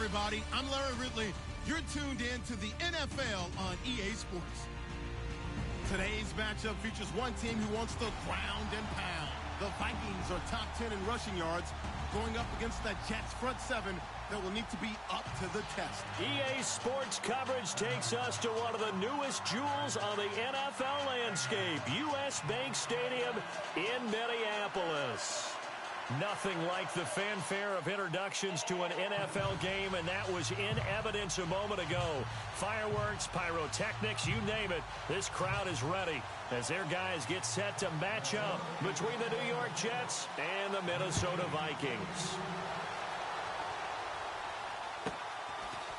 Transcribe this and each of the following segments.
everybody. I'm Larry Ridley. You're tuned in to the NFL on EA Sports. Today's matchup features one team who wants to ground and pound. The Vikings are top 10 in rushing yards, going up against the Jets front seven that will need to be up to the test. EA Sports coverage takes us to one of the newest jewels on the NFL landscape, US Bank Stadium in Minneapolis. Nothing like the fanfare of introductions to an NFL game, and that was in evidence a moment ago. Fireworks, pyrotechnics, you name it. This crowd is ready as their guys get set to match up between the New York Jets and the Minnesota Vikings.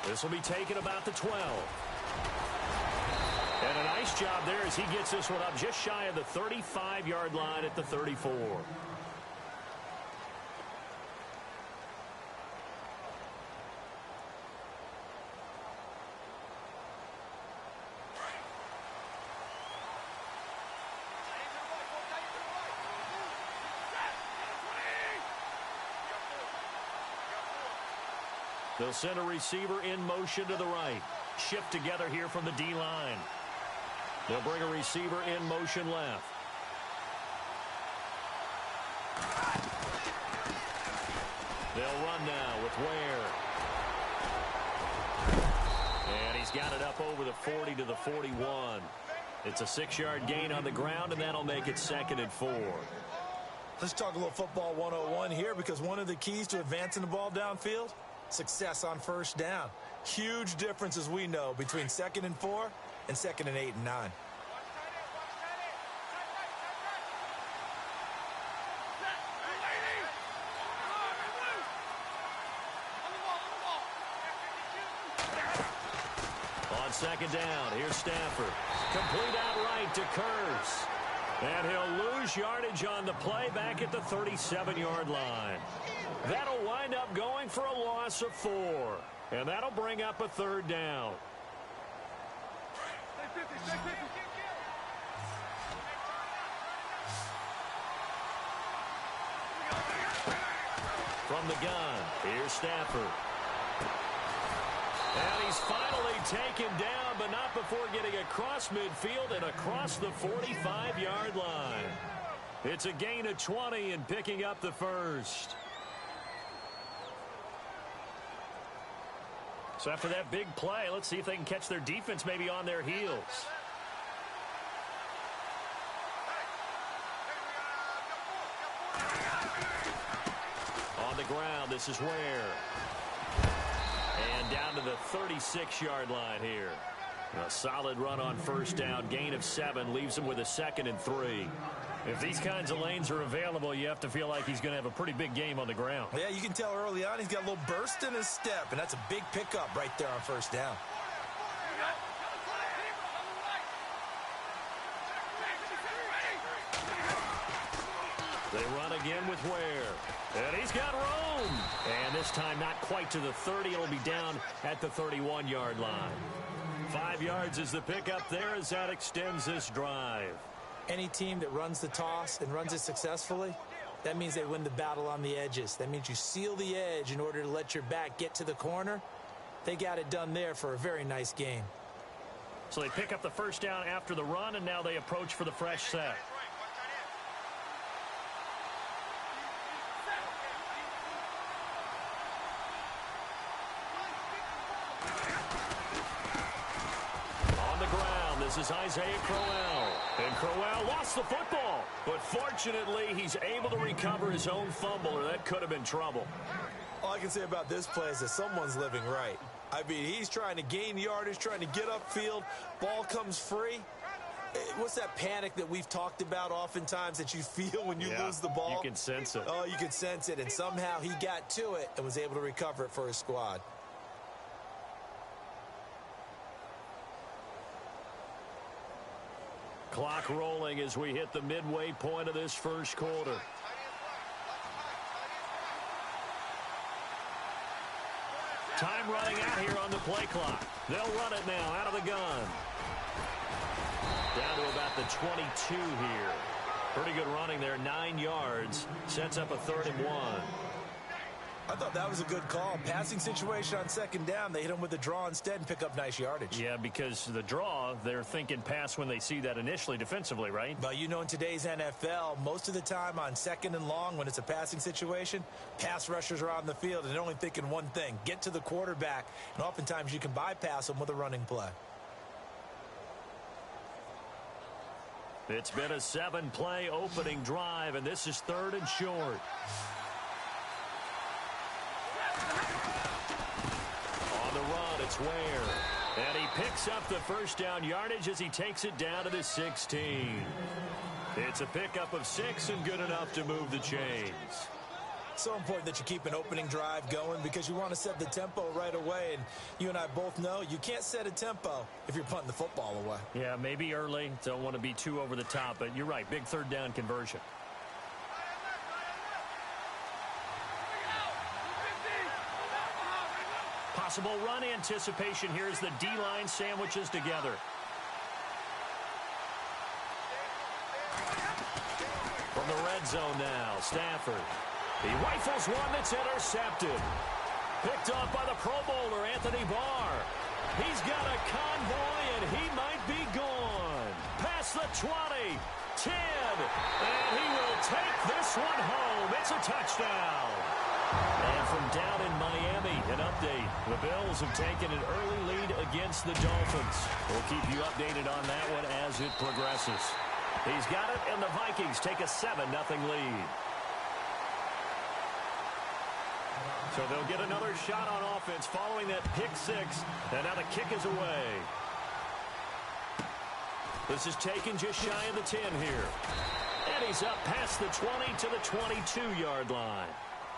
This will be taken about the 12. And a nice job there as he gets this one up just shy of the 35-yard line at the 34. They'll send a receiver in motion to the right. Shift together here from the D-line. They'll bring a receiver in motion left. They'll run now with Ware. And he's got it up over the 40 to the 41. It's a 6-yard gain on the ground, and that'll make it 2nd and 4. Let's talk a little football 101 here, because one of the keys to advancing the ball downfield, success on first down. Huge difference, as we know, between 2nd and 4 and 2nd and 8 and 9. On 2nd down, here's Stafford. Complete outright to Kurz. And he'll lose yardage on the play back at the 37-yard line. That'll wind up going for a loss of 4. And that'll bring up a 3rd down. From the gun, here's Stafford. And he's finally taken down, but not before getting across midfield and across the 45-yard line. It's a gain of 20 and picking up the first. So after that big play, let's see if they can catch their defense maybe on their heels. On the ground, this is Ware. And down to the 36-yard line here. A solid run on first down. Gain of 7 leaves him with a 2nd and 3. If these kinds of lanes are available, you have to feel like he's going to have a pretty big game on the ground. Yeah, you can tell early on he's got a little burst in his step, and that's a big pickup right there on first down. They run again with Ware. And he's got room. And this time not quite to the 30. It'll be down at the 31-yard line. 5 yards is the pickup there as that extends this drive. Any team that runs the toss and runs it successfully, that means they win the battle on the edges. That means you seal the edge in order to let your back get to the corner. They got it done there for a very nice game. So they pick up the first down after the run, and now they approach for the fresh set. This is Isaiah Crowell. And Crowell lost the football. But fortunately, he's able to recover his own fumble, or that could have been trouble. All I can say about this play is that someone's living right. I mean, he's trying to gain yardage, trying to get upfield. Ball comes free. What's that panic that we've talked about oftentimes that you feel when you lose the ball? You can sense it. Oh, you can sense it. And somehow he got to it and was able to recover it for his squad. Clock rolling as we hit the midway point of this first quarter. Time running out here on the play clock. They'll run it now out of the gun. Down to about the 22 here. Pretty good running there, 9 yards. Sets up a 3rd and 1. I thought that was a good call. Passing situation on second down. They hit him with a draw instead and pick up nice yardage. Yeah, because the draw, they're thinking pass when they see that initially defensively, right? But you know, in today's NFL, most of the time on second and long, when it's a passing situation, pass rushers are on the field and they're only thinking one thing: get to the quarterback. And oftentimes you can bypass them with a running play. It's been a 7-play opening drive, and this is 3rd and short. On the run, it's Ware. And he picks up the first down yardage as he takes it down to the 16. It's a pickup of 6 and good enough to move the chains. So important that you keep an opening drive going because you want to set the tempo right away. And you and I both know you can't set a tempo if you're punting the football away. Yeah, maybe early. Don't want to be too over the top, but you're right. Big 3rd down conversion. Possible run anticipation here as the D-line sandwiches together. From the red zone now, Stafford. He rifles one that's intercepted. Picked off by the Pro Bowler, Anthony Barr. He's got a convoy, and he might be gone. Past the 20, 10, and he will take this one home. It's a touchdown. And from down in Miami, an update. The Bills have taken an early lead against the Dolphins. We'll keep you updated on that one as it progresses. He's got it, and the Vikings take a 7-0 lead. So they'll get another shot on offense following that pick 6, and now the kick is away. This is taken just shy of the 10 here. And he's up past the 20 to the 22-yard line.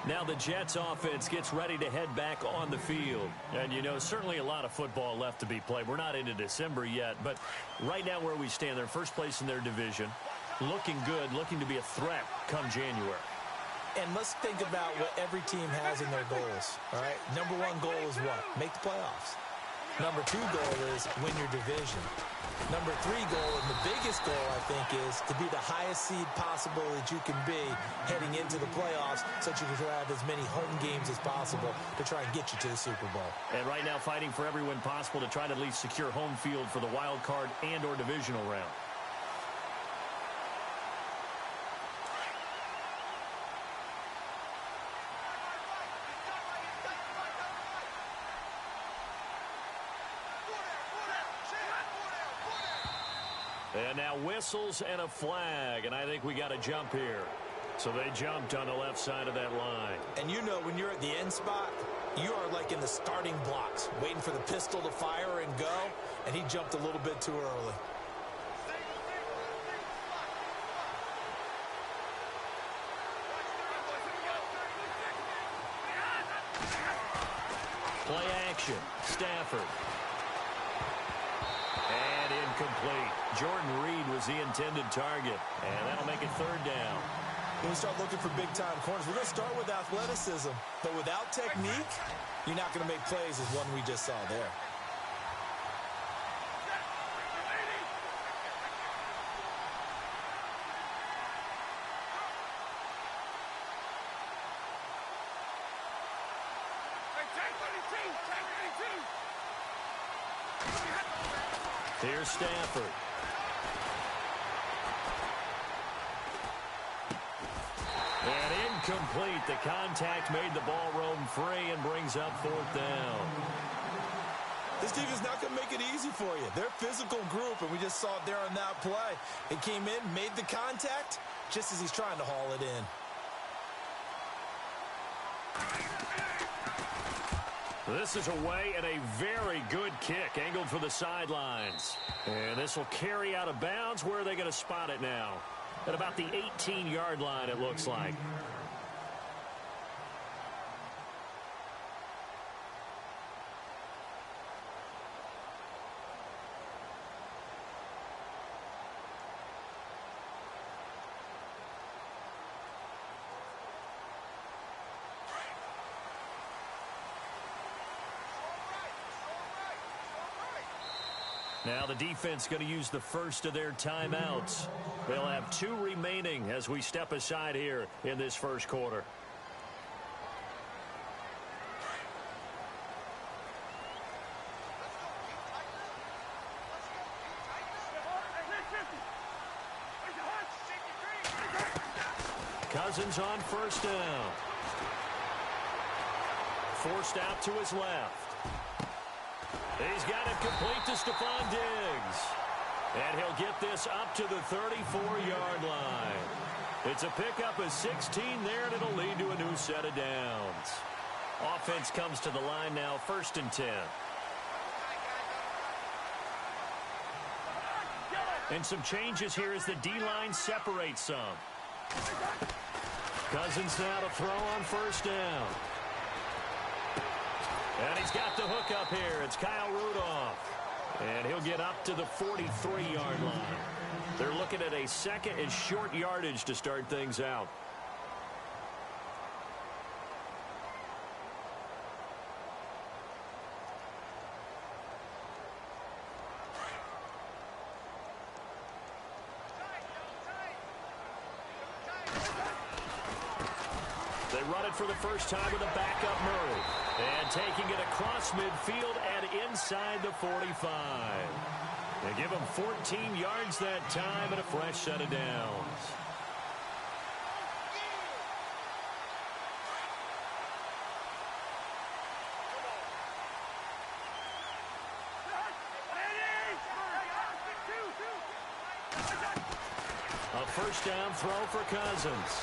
Now the Jets offense gets ready to head back on the field. And, you know, certainly a lot of football left to be played. We're not into December yet, but right now where we stand, they're first place in their division. Looking good, looking to be a threat come January. And let's think about what every team has in their goals, all right? Number 1 goal is what? Make the playoffs. Number 2 goal is win your division. Number 3 goal, and the biggest goal, I think, is to be the highest seed possible that you can be heading into the playoffs so that you can have as many home games as possible to try and get you to the Super Bowl. And right now fighting for every win possible to try to at least secure home field for the wild card and or divisional round. And now whistles and a flag, and I think we got a jump here. So they jumped on the left side of that line. And you know when you're at the end spot, you are like in the starting blocks, waiting for the pistol to fire and go, and he jumped a little bit too early. Play action, Stafford. And incomplete. Jordan Reed was the intended target, and that'll make it 3rd down. When we start looking for big-time corners, we're going to start with athleticism. But without technique, you're not going to make plays as one we just saw there. Here's Stafford. And incomplete. The contact made the ball roam free and brings up 4th down. This team is not going to make it easy for you. They're a physical group, and we just saw it there on that play. It came in, made the contact, just as he's trying to haul it in. This is away and a very good kick angled for the sidelines. And this will carry out of bounds. Where are they going to spot it now? At about the 18-yard line, it looks like. Now the defense going to use the first of their timeouts. They'll have 2 remaining as we step aside here in this first quarter. Cousins on first down. Forced out to his left. He's got it complete to Stephon Diggs. And he'll get this up to the 34-yard line. It's a pickup of 16 there, and it'll lead to a new set of downs. Offense comes to the line now, 1st and 10. And some changes here as the D-line separates some. Cousins now to throw on first down. And he's got the hook up here. It's Kyle Rudolph. And he'll get up to the 43-yard line. They're looking at a second and short yardage to start things out. They run it for the first time with a backup Murray. And taking it across midfield and inside the 45. They give him 14 yards that time and a fresh set of downs. A first down throw for Cousins.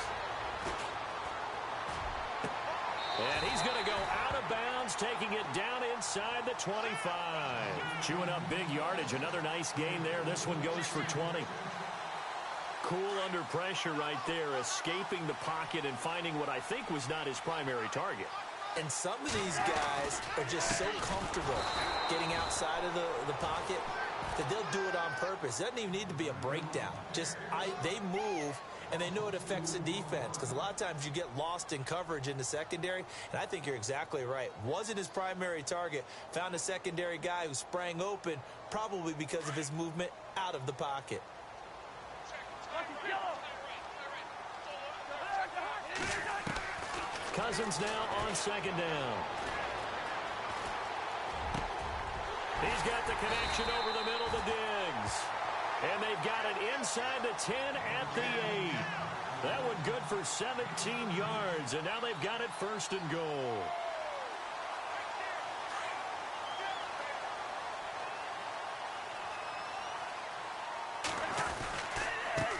And he's going to go out of bounds, taking it down inside the 25. Chewing up big yardage. Another nice gain there. This one goes for 20. Cool under pressure right there, escaping the pocket and finding what I think was not his primary target. And some of these guys are just so comfortable getting outside of the pocket that they'll do it on purpose. It doesn't even need to be a breakdown. They move, and they know it affects the defense, because a lot of times you get lost in coverage in the secondary, and I think you're exactly right. Wasn't his primary target. Found a secondary guy who sprang open, probably because of his movement out of the pocket. Cousins now on second down. He's got the connection over the middle to Diggs. And they've got it inside the 10 at the 8. That one good for 17 yards, and now they've got it 1st and goal.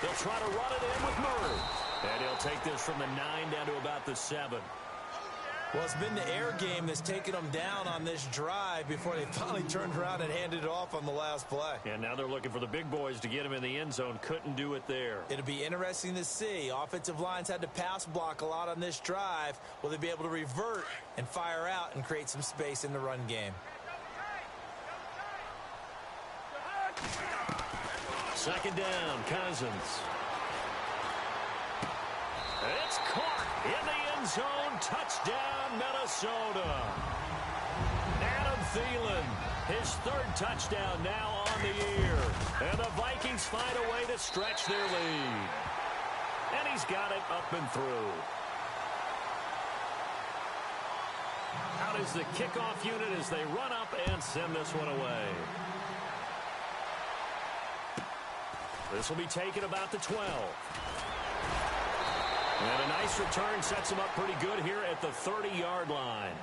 They'll try to run it in with Murray. And he'll take this from the 9 down to about the 7. Well, it's been the air game that's taken them down on this drive before they finally turned around and handed it off on the last play. And now they're looking for the big boys to get him in the end zone. Couldn't do it there. It'll be interesting to see. Offensive lines had to pass block a lot on this drive. Will they be able to revert and fire out and create some space in the run game? Second down, Cousins. It's caught in the end zone. Touchdown, Minnesota. Adam Thielen, his 3rd touchdown now on the year. And the Vikings find a way to stretch their lead. And he's got it up and through. Out is the kickoff unit as they run up and send this one away. This will be taken about the 12. And a nice return sets him up pretty good here at the 30-yard line.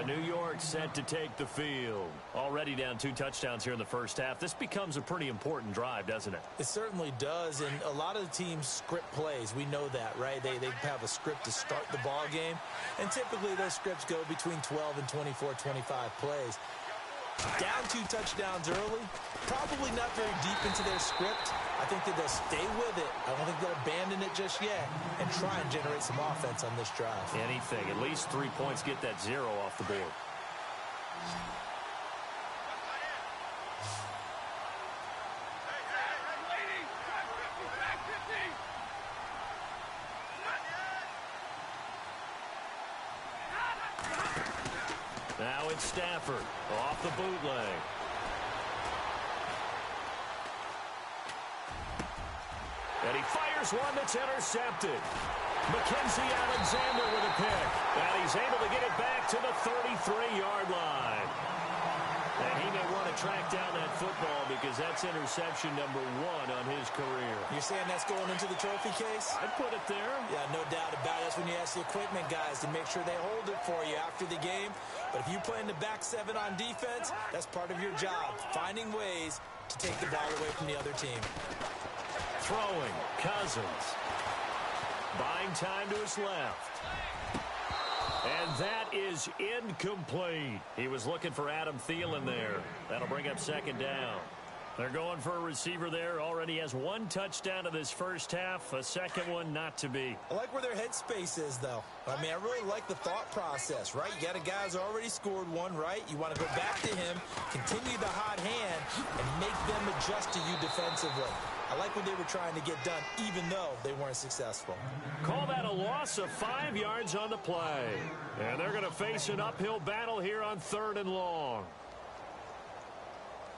New York set to take the field. Already down 2 touchdowns here in the first half. This becomes a pretty important drive, doesn't it? It certainly does, and a lot of the teams script plays. We know that, right? They have a script to start the ball game, and typically those scripts go between 12 and 24, 25 plays. Down 2 touchdowns early, probably not very deep into their script. I think that they'll stay with it. I don't think they'll abandon it just yet and try and generate some offense on this drive. Anything. At least 3 points, get that 0 off the board. Now it's Stafford off the bootleg. And he fires one that's intercepted. Mackenzie Alexander with a pick. And he's able to get it back to the 33-yard line. And he may want to track down that football because that's interception number 1 on his career. You're saying that's going into the trophy case? I'd put it there. Yeah, no doubt about it. That's when you ask the equipment guys to make sure they hold it for you after the game. But if you play in the back 7 on defense, that's part of your job, finding ways to take the ball away from the other team. Throwing, Cousins. Buying time to his left. And that is incomplete. He was looking for Adam Thielen there. That'll bring up second down. They're going for a receiver there. Already has 1 touchdown in this first half. A second one not to be. I like where their headspace is, though. I mean, I really like the thought process, right? You got a guy who's already scored 1, right? You want to go back to him, continue the hot hand, and make them adjust to you defensively. I like what they were trying to get done, even though they weren't successful. Call that a loss of 5 yards on the play. And they're going to face an uphill battle here on 3rd and long.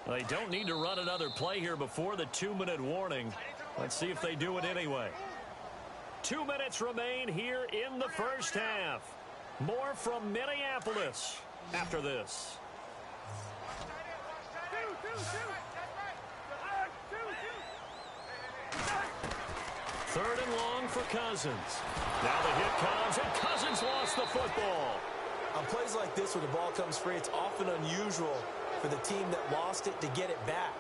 They don't need to run another play here before the 2-minute warning. Let's see if they do it anyway. 2 minutes remain here in the first half. More from Minneapolis after this. 3rd and long for Cousins. Now the hit comes, and Cousins lost the football. On plays like this where the ball comes free, it's often unusual for the team that lost it to get it back.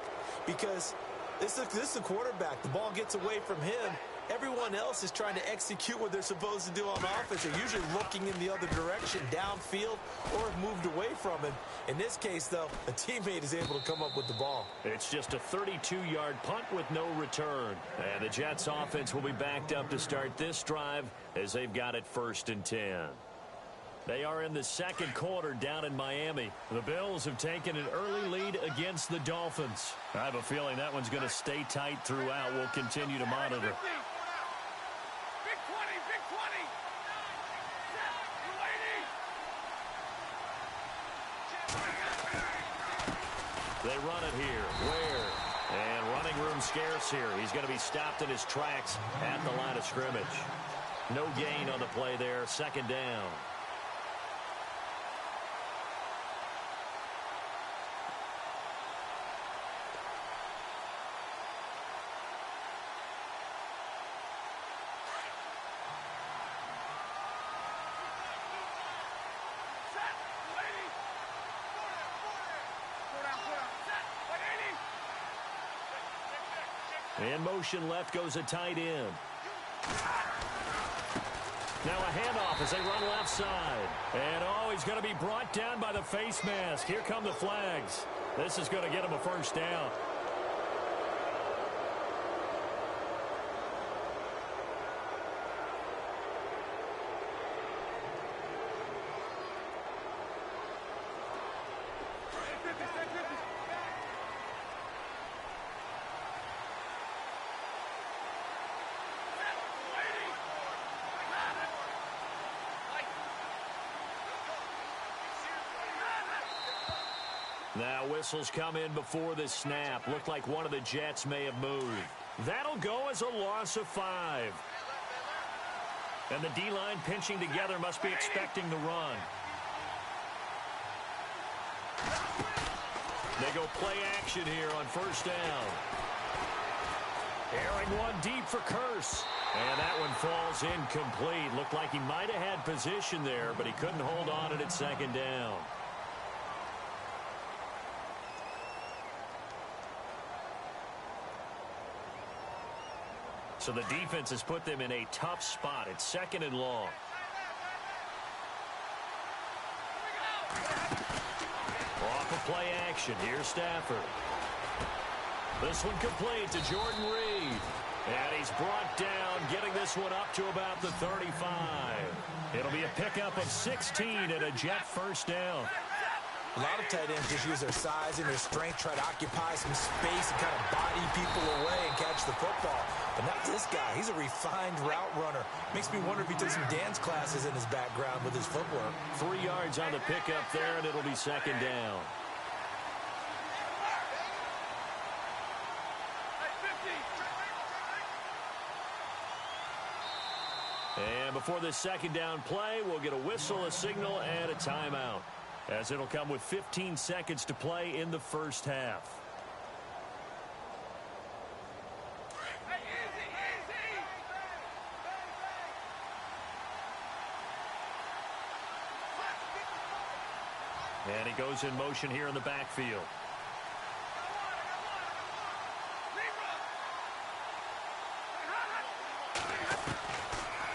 Because this is the quarterback. The ball gets away from him. Everyone else is trying to execute what they're supposed to do on offense. They're usually looking in the other direction, downfield, or have moved away from him. In this case, though, a teammate is able to come up with the ball. It's just a 32-yard punt with no return. And the Jets offense will be backed up to start this drive as they've got it 1st and 10. They are in the second quarter down in Miami. The Bills have taken an early lead against the Dolphins. I have a feeling that one's going to stay tight throughout. We'll continue to monitor. They run it here. Where? And running room scarce here. He's going to be stopped in his tracks at the line of scrimmage. No gain on the play there. 2nd down. In motion left goes a tight end. Now a handoff as they run left side. And he's going to be brought down by the face mask. Here come the flags. This is going to get him a 1st down. Now whistles come in before the snap. Looked like one of the Jets may have moved. That'll go as a loss of 5. And the D-line pinching together must be expecting the run. They go play action here on 1st down. Airing one deep for Curse. And that one falls incomplete. Looked like he might have had position there, but he couldn't hold on it at 2nd down. So the defense has put them in a tough spot. It's 2nd and long. Off of play action. Here's Stafford. This one complete to Jordan Reed. And he's brought down, getting this one up to about the 35. It'll be a pickup of 16 and a Jet 1st down. A lot of tight ends just use their size and their strength, try to occupy some space and kind of body people away and catch the football. But not this guy. He's a refined route runner. Makes me wonder if he took some dance classes in his background with his footwork. 3 yards on the pickup there, and it'll be 2nd down. And before this 2nd down play, we'll get a whistle, a signal, and a timeout. as it'll come with 15 seconds to play in the first half. And he goes in motion here in the backfield.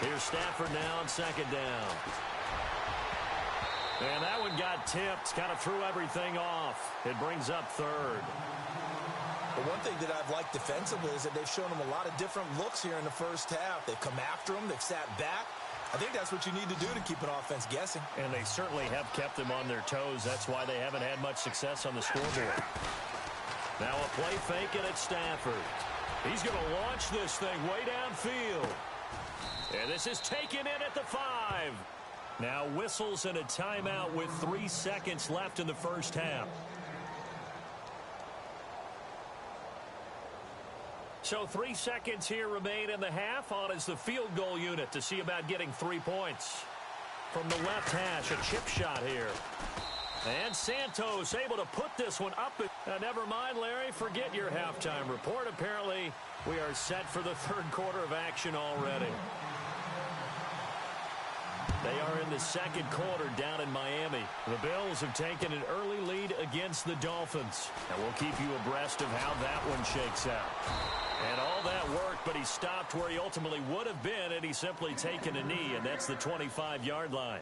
Here's Stafford now on second down. And that one got tipped, kind of threw everything off. It brings up third. But one thing that I've liked defensively is that they've shown them a lot of different looks here in the first half. They've come after them. They've sat back. I think that's what you need to do to keep an offense guessing. And they certainly have kept them on their toes. That's why they haven't had much success on the scoreboard. Now a play fake it at Stafford. He's going to launch this thing way downfield. And this is taken in at the 5. Now whistles and a timeout with 3 seconds left in the first half. So 3 seconds here remain in the half. On is the field goal unit to see about getting 3 points. From the left hash, a chip shot here. And Santos able to put this one up. Never mind, Larry, forget your halftime report. Apparently, we are set for the third quarter of action already. They are in the second quarter down in Miami. The Bills have taken an early lead against the Dolphins. And we'll keep you abreast of how that one shakes out. And all that work, but he stopped where he ultimately would have been, and he's simply taken a knee, and that's the 25-yard line.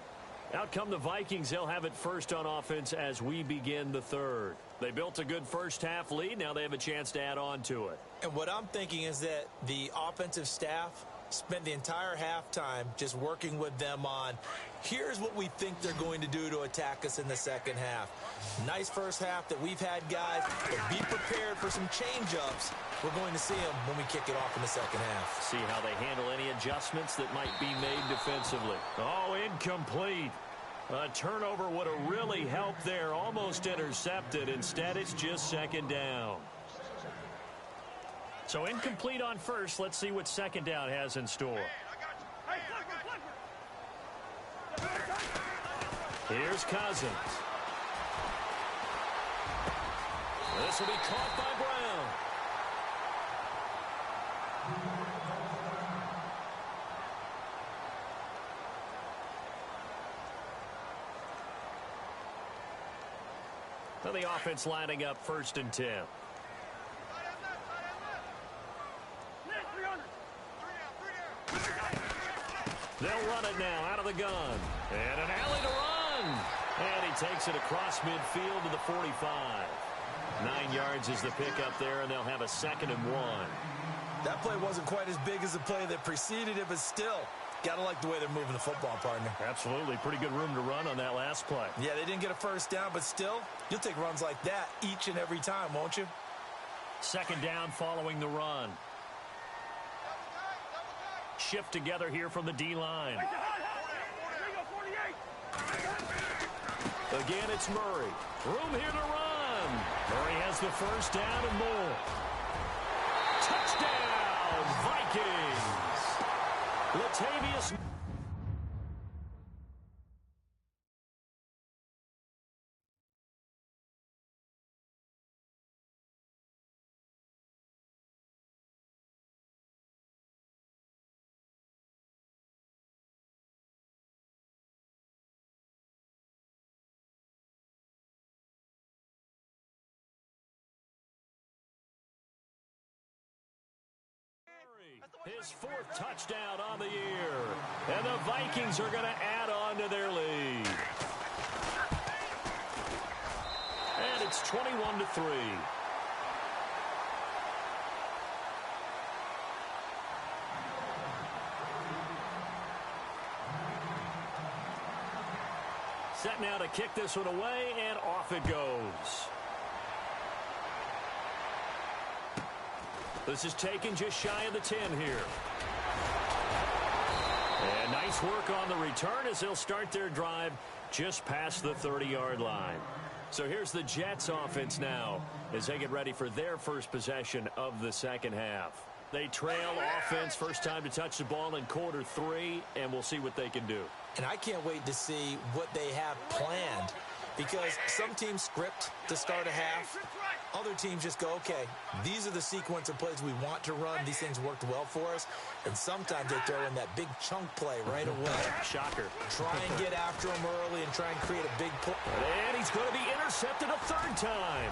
Out come the Vikings. They'll have it first on offense as we begin the third. They built a good first-half lead. Now they have a chance to add on to it. And what I'm thinking is that the offensive staff spent the entire halftime just working with them on, here's what we think they're going to do to attack us in the second half. Nice first half that we've had, guys, but be prepared for some change-ups. We're going to see them when we kick it off in the second half. See how they handle any adjustments that might be made defensively. Oh, incomplete. A turnover would have really helped there. Almost intercepted. Instead, it's just second down. So incomplete on first. Let's see what second down has in store. Here's Cousins. This will be caught by Brown. So the offense lining up first and 10. They'll run it now out of the gun. And an alley to run. And he takes it across midfield to the 45. 9 yards is the pickup there, and they'll have a 2nd and 1. That play wasn't quite as big as the play that preceded it, but still, got to like the way they're moving the football, partner. Absolutely. Pretty good room to run on that last play. Yeah, they didn't get a first down, but still, you'll take runs like that each and every time, won't you? Second down following the run. Shift together here from the D-line. Again, it's Murray. Room here to run. Murray has the first down and more. Touchdown, Vikings. Latavius. His 4th touchdown on the year. And the Vikings are going to add on to their lead. And it's 21-3. Set now to kick this one away, and off it goes. This is taken just shy of the 10 here. And nice work on the return as they'll start their drive just past the 30-yard line. So here's the Jets offense now as they get ready for their first possession of the second half. They trail offense, first time to touch the ball in quarter 3, and we'll see what they can do. And I can't wait to see what they have planned because some teams script to start a half. Other teams just go, okay, these are the sequence of plays we want to run. These things worked well for us. And sometimes they throw in that big chunk play right away. Shocker. Try and get after him early and try and create a big play. And he's going to be intercepted a third time.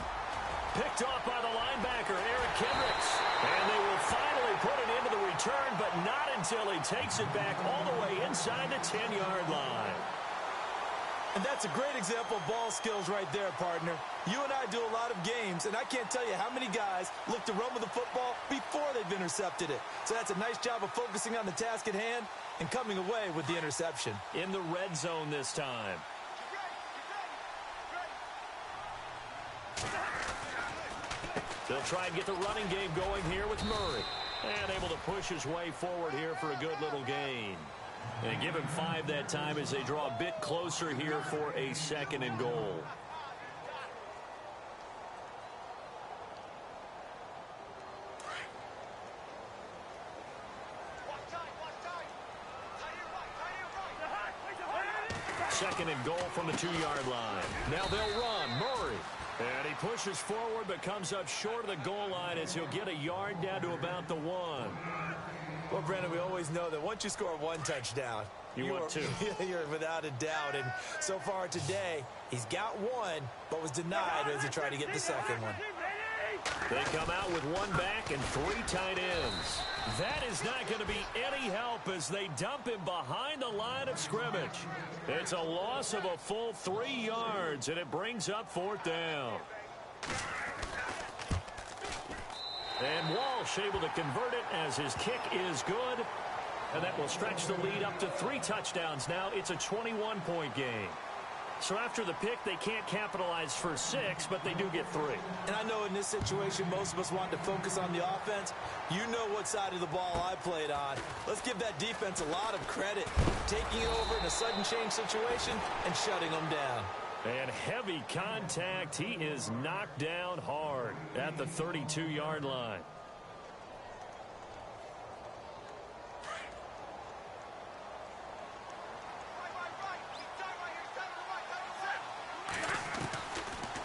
Picked off by the linebacker, Eric Kendricks. And they will finally put it into the return, but not until he takes it back all the way inside the 10-yard line. And that's a great example of ball skills right there, partner. You and I do a lot of games, and I can't tell you how many guys look to run with the football before they've intercepted it. So that's a nice job of focusing on the task at hand and coming away with the interception. In the red zone this time. They'll try and get the running game going here with Murray. And able to push his way forward here for a good little gain. And give him 5 that time as they draw a bit closer here for a 2nd and goal. Second and goal from the 2-yard line. Now they'll run. Murray. And he pushes forward but comes up short of the goal line as he'll get a yard down to about the 1. Well, Brandon, we always know that once you score 1 touchdown, you want 2. You're without a doubt. And so far today, he's got 1, but was denied as he tried to get the second one. They come out with 1 back and 3 tight ends. That is not going to be any help as they dump him behind the line of scrimmage. It's a loss of a full 3 yards, and it brings up 4th down. And Walsh able to convert it as his kick is good. And that will stretch the lead up to 3 touchdowns now. It's a 21-point game. So after the pick, they can't capitalize for 6, but they do get 3. And I know in this situation, most of us want to focus on the offense. You know what side of the ball I played on. Let's give that defense a lot of credit. Taking it over in a sudden change situation and shutting them down. And heavy contact. He is knocked down hard at the 32-yard line.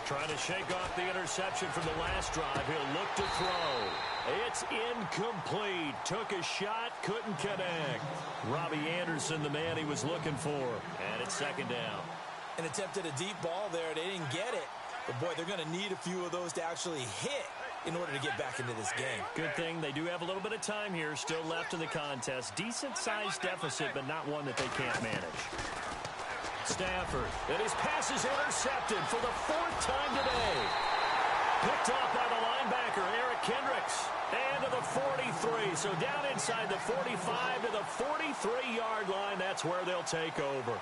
Trying to shake off the interception from the last drive. He'll look to throw. It's incomplete. Took a shot, couldn't connect. Robbie Anderson, the man he was looking for. And it's 2nd down. And attempted a deep ball there. They didn't get it. But, boy, they're going to need a few of those to actually hit in order to get back into this game. Good thing they do have a little bit of time here still left in the contest. Decent-sized deficit, but not one that they can't manage. Stafford, and his pass is intercepted for the 4th time today. Picked off by the linebacker, Eric Kendricks. And to the 43, so down inside the 45 to the 43-yard line. That's where they'll take over.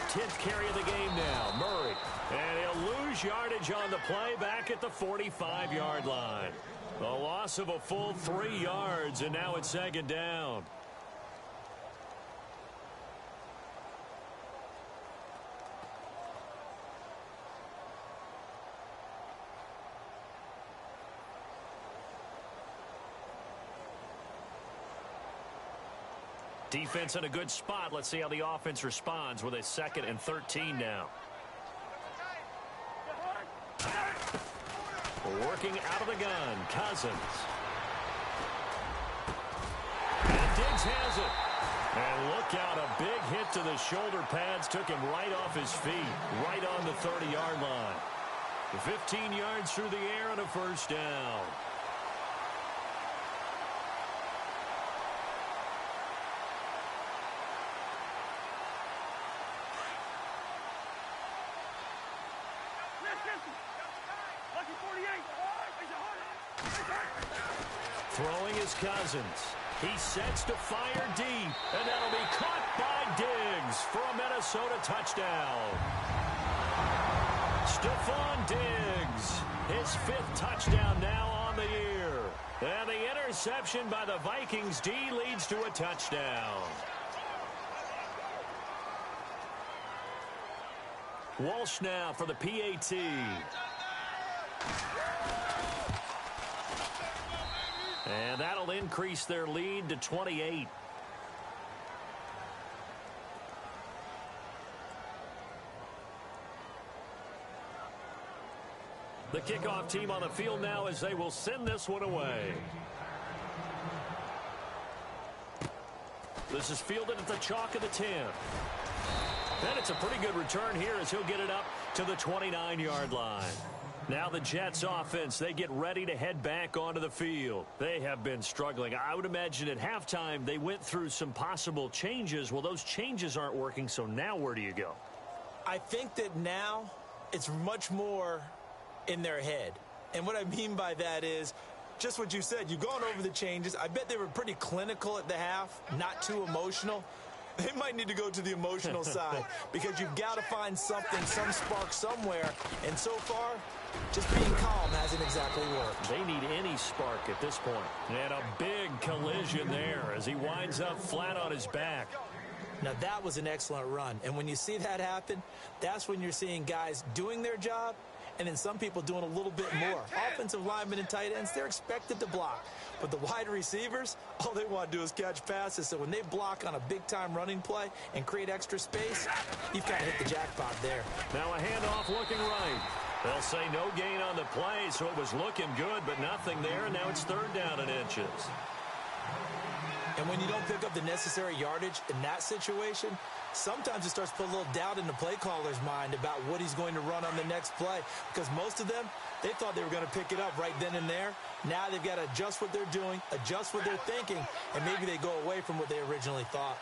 Tenth carry of the game now, Murray. And he'll lose yardage on the play back at the 45-yard line. A loss of a full 3 yards, and now it's 2nd down. Defense in a good spot. Let's see how the offense responds with a 2nd and 13 now. Working out of the gun, Cousins. And Diggs has it. And look out, a big hit to the shoulder pads took him right off his feet, right on the 30-yard line. 15 yards through the air and a 1st down. Throwing is Cousins. He sets to fire deep, and that'll be caught by Diggs for a Minnesota touchdown. Stephon Diggs, his 5th touchdown now on the year. And the interception by the Vikings D leads to a touchdown. Walsh now for the PAT. And that'll increase their lead to 28. The kickoff team on the field now as they will send this one away. This is fielded at the chalk of the 10. And it's a pretty good return here as he'll get it up to the 29-yard line. Now the Jets offense, they get ready to head back onto the field. They have been struggling. I would imagine at halftime they went through some possible changes. Well, those changes aren't working, so now where do you go? I think that now it's much more in their head. And what I mean by that is just what you said. You've gone over the changes. I bet they were pretty clinical at the half, not too emotional. They might need to go to the emotional side because you've got to find something, some spark somewhere. And so far, just being calm hasn't exactly worked. They need any spark at this point. And a big collision there as he winds up flat on his back. Now, that was an excellent run. And when you see that happen, that's when you're seeing guys doing their job and then some people doing a little bit more. Offensive linemen and tight ends, they're expected to block. But the wide receivers, all they want to do is catch passes. So when they block on a big-time running play and create extra space, you've got to hit the jackpot there. Now a handoff looking right. They'll say no gain on the play, so it was looking good, but nothing there. And now it's 3rd down and inches. And when you don't pick up the necessary yardage in that situation, sometimes it starts to put a little doubt in the play caller's mind about what he's going to run on the next play. Because most of them, they thought they were going to pick it up right then and there. Now they've got to adjust what they're doing, adjust what they're thinking, and maybe they go away from what they originally thought.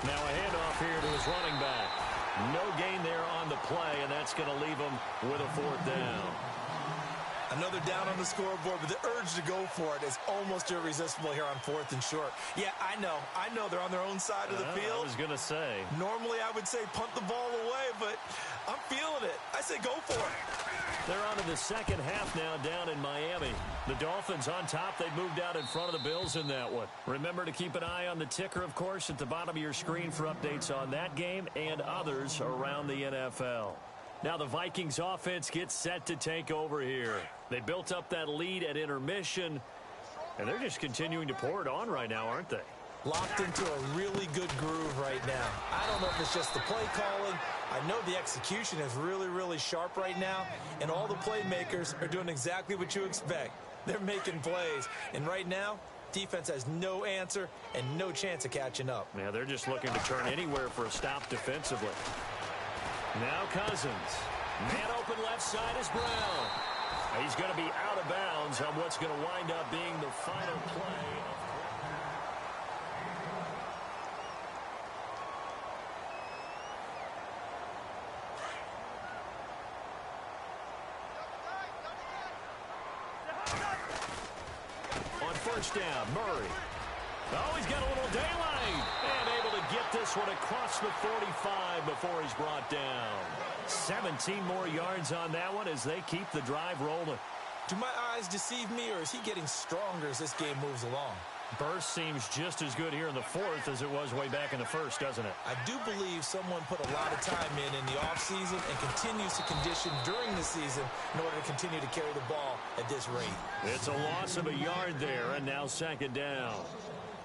Now a handoff here to his running back. No gain there on the play, and that's going to leave him with a 4th down. Another down on the scoreboard, but the urge to go for it is almost irresistible here on 4th and short. Yeah, I know they're on their own side of the field. I was going to say. Normally I would say punt the ball away, but I'm feeling it. I say go for it. They're on to the second half now down in Miami. The Dolphins on top. They moved out in front of the Bills in that one. Remember to keep an eye on the ticker, of course, at the bottom of your screen for updates on that game and others around the NFL. Now the Vikings offense gets set to take over here. They built up that lead at intermission, and they're just continuing to pour it on right now, aren't they? Locked into a really good groove right now. I don't know if it's just the play calling. I know the execution is really, really sharp right now, and all the playmakers are doing exactly what you expect. They're making plays, and right now, defense has no answer and no chance of catching up. Yeah, they're just looking to turn anywhere for a stop defensively. Now Cousins. Man open left side is Brown. He's going to be out of bounds on what's going to wind up being the final play. On 1st down, Murray. Oh, he's got a little daylight. And able to get this one across the 45 before he's brought down. 17 more yards on that one as they keep the drive rolling. Do my eyes deceive me, or is he getting stronger as this game moves along? Burst seems just as good here in the 4th as it was way back in the 1st, doesn't it? I do believe someone put a lot of time in the offseason and continues to condition during the season in order to continue to carry the ball at this rate. It's a loss of a yard there, and now 2nd down.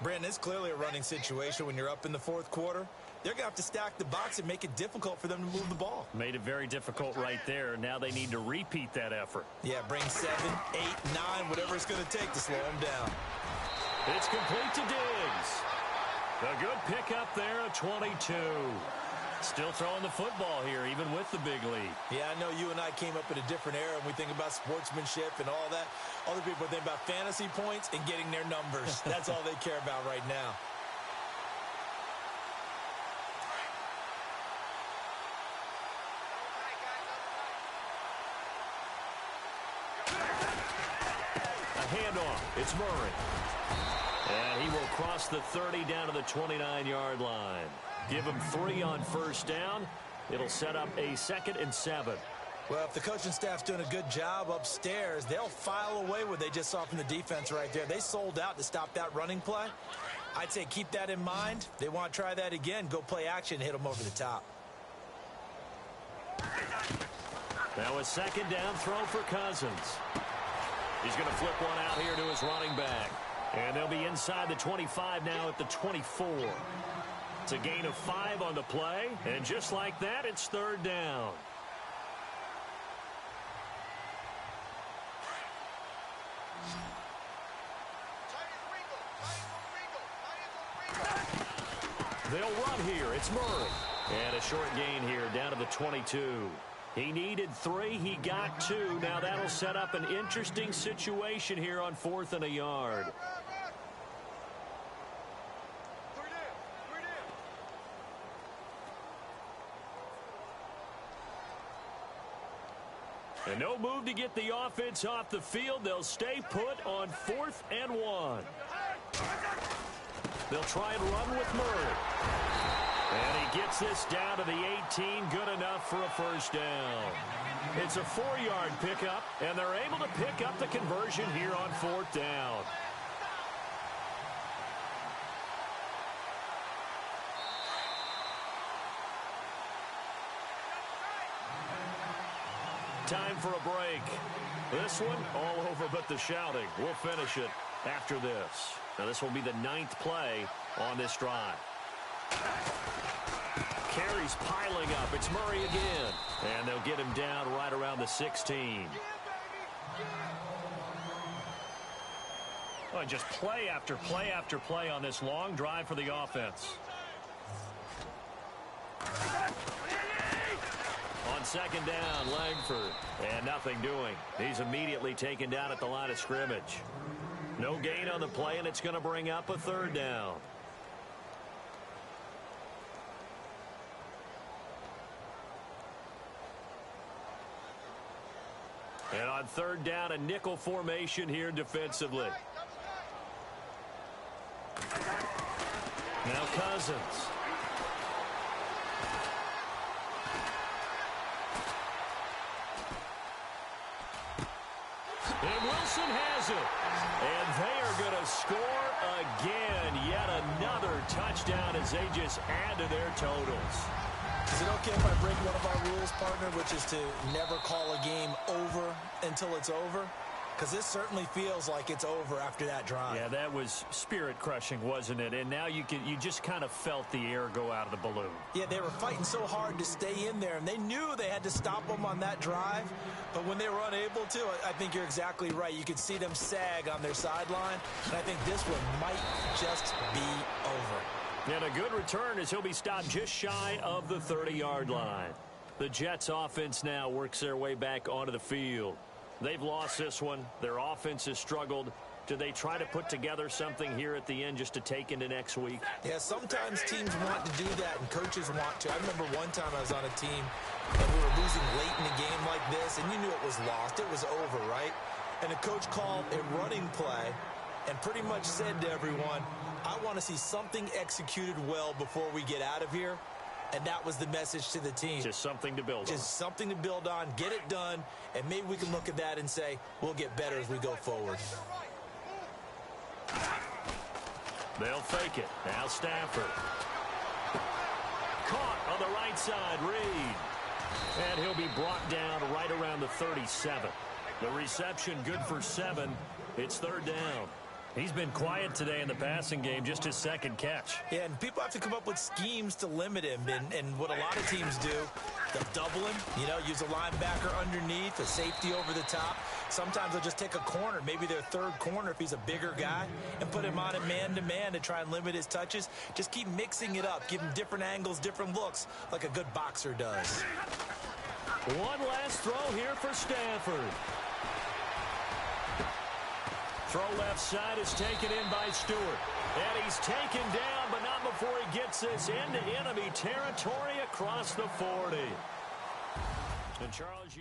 Brandon, it's clearly a running situation when you're up in the 4th quarter. They're going to have to stack the box and make it difficult for them to move the ball. Made it very difficult right there. Now they need to repeat that effort. Yeah, bring 7, 8, 9, whatever it's going to take to slow them down. It's complete to Diggs. A good pickup there at 22. Still throwing the football here, even with the big lead. Yeah, I know you and I came up in a different era, and we think about sportsmanship and all that. Other people think about fantasy points and getting their numbers. That's all they care about right now. A handoff. It's Murray. And he will cross the 30 down to the 29-yard line. Give him 3 on 1st down. It'll set up a 2nd and 7. Well, if the coaching staff's doing a good job upstairs, they'll file away what they just saw from the defense right there. They sold out to stop that running play. I'd say keep that in mind. They want to try that again. Go play action, hit them over the top. Now a second down throw for Cousins. He's going to flip one out here to his running back. And they'll be inside the 25 now at the 24. It's a gain of 5 on the play. And just like that, it's third down. They'll run here. It's Murray. And a short gain here down to the 22. He needed 3. He got 2. Now that'll set up an interesting situation here on 4th and a yard. And no move to get the offense off the field. They'll stay put on 4th and 1. They'll try and run with Murray. And he gets this down to the 18. Good enough for a first down. It's a 4-yard pickup, and they're able to pick up the conversion here on 4th down. Time for a break. This one all over but the shouting. We'll finish it after this. Now this will be the 9th play on this drive. Carries piling up. It's Murray again. And they'll get him down right around the 16. Oh, just play after play after play on this long drive for the offense. On second down, Langford. And nothing doing. He's immediately taken down at the line of scrimmage. No gain on the play, and it's going to bring up a third down. And on third down, a nickel formation here defensively. Now Cousins. And Wilson has it. And they are going to score again. Yet another touchdown as they just add to their totals. Is it okay if I break one of our rules, partner, which is to never call a game over until it's over? Because this certainly feels like it's over after that drive. Yeah, that was spirit-crushing, wasn't it? And now you just kind of felt the air go out of the balloon. Yeah, they were fighting so hard to stay in there, and they knew they had to stop them on that drive. But when they were unable to, I think you're exactly right. You could see them sag on their sideline, and I think this one might just be over. And a good return as he'll be stopped just shy of the 30-yard line. The Jets offense now works their way back onto the field. They've lost this one. Their offense has struggled. Do they try to put together something here at the end just to take into next week? Yeah, sometimes teams want to do that and coaches want to. I remember one time I was on a team and we were losing late in a game like this, and you knew it was lost. It was over, right? And the coach called a running play and pretty much said to everyone, I want to see something executed well before we get out of here. And that was the message to the team. Just something to build on. Just something to build on, get it done, and maybe we can look at that and say, we'll get better as we go forward. They'll fake it. Now Stafford. Caught on the right side, Reed. And he'll be brought down right around the 37. The reception good for 7. It's third down. He's been quiet today in the passing game, just his second catch. Yeah, and people have to come up with schemes to limit him. And what a lot of teams do, they'll double him, use a linebacker underneath, a safety over the top. Sometimes they'll just take a corner, maybe their third corner if he's a bigger guy, and put him on a man-to-man to try and limit his touches. Just keep mixing it up. Give him different angles, different looks, like a good boxer does. One last throw here for Stafford. Throw left side is taken in by Stewart. And he's taken down, but not before he gets this into enemy territory across the 40. And Charles,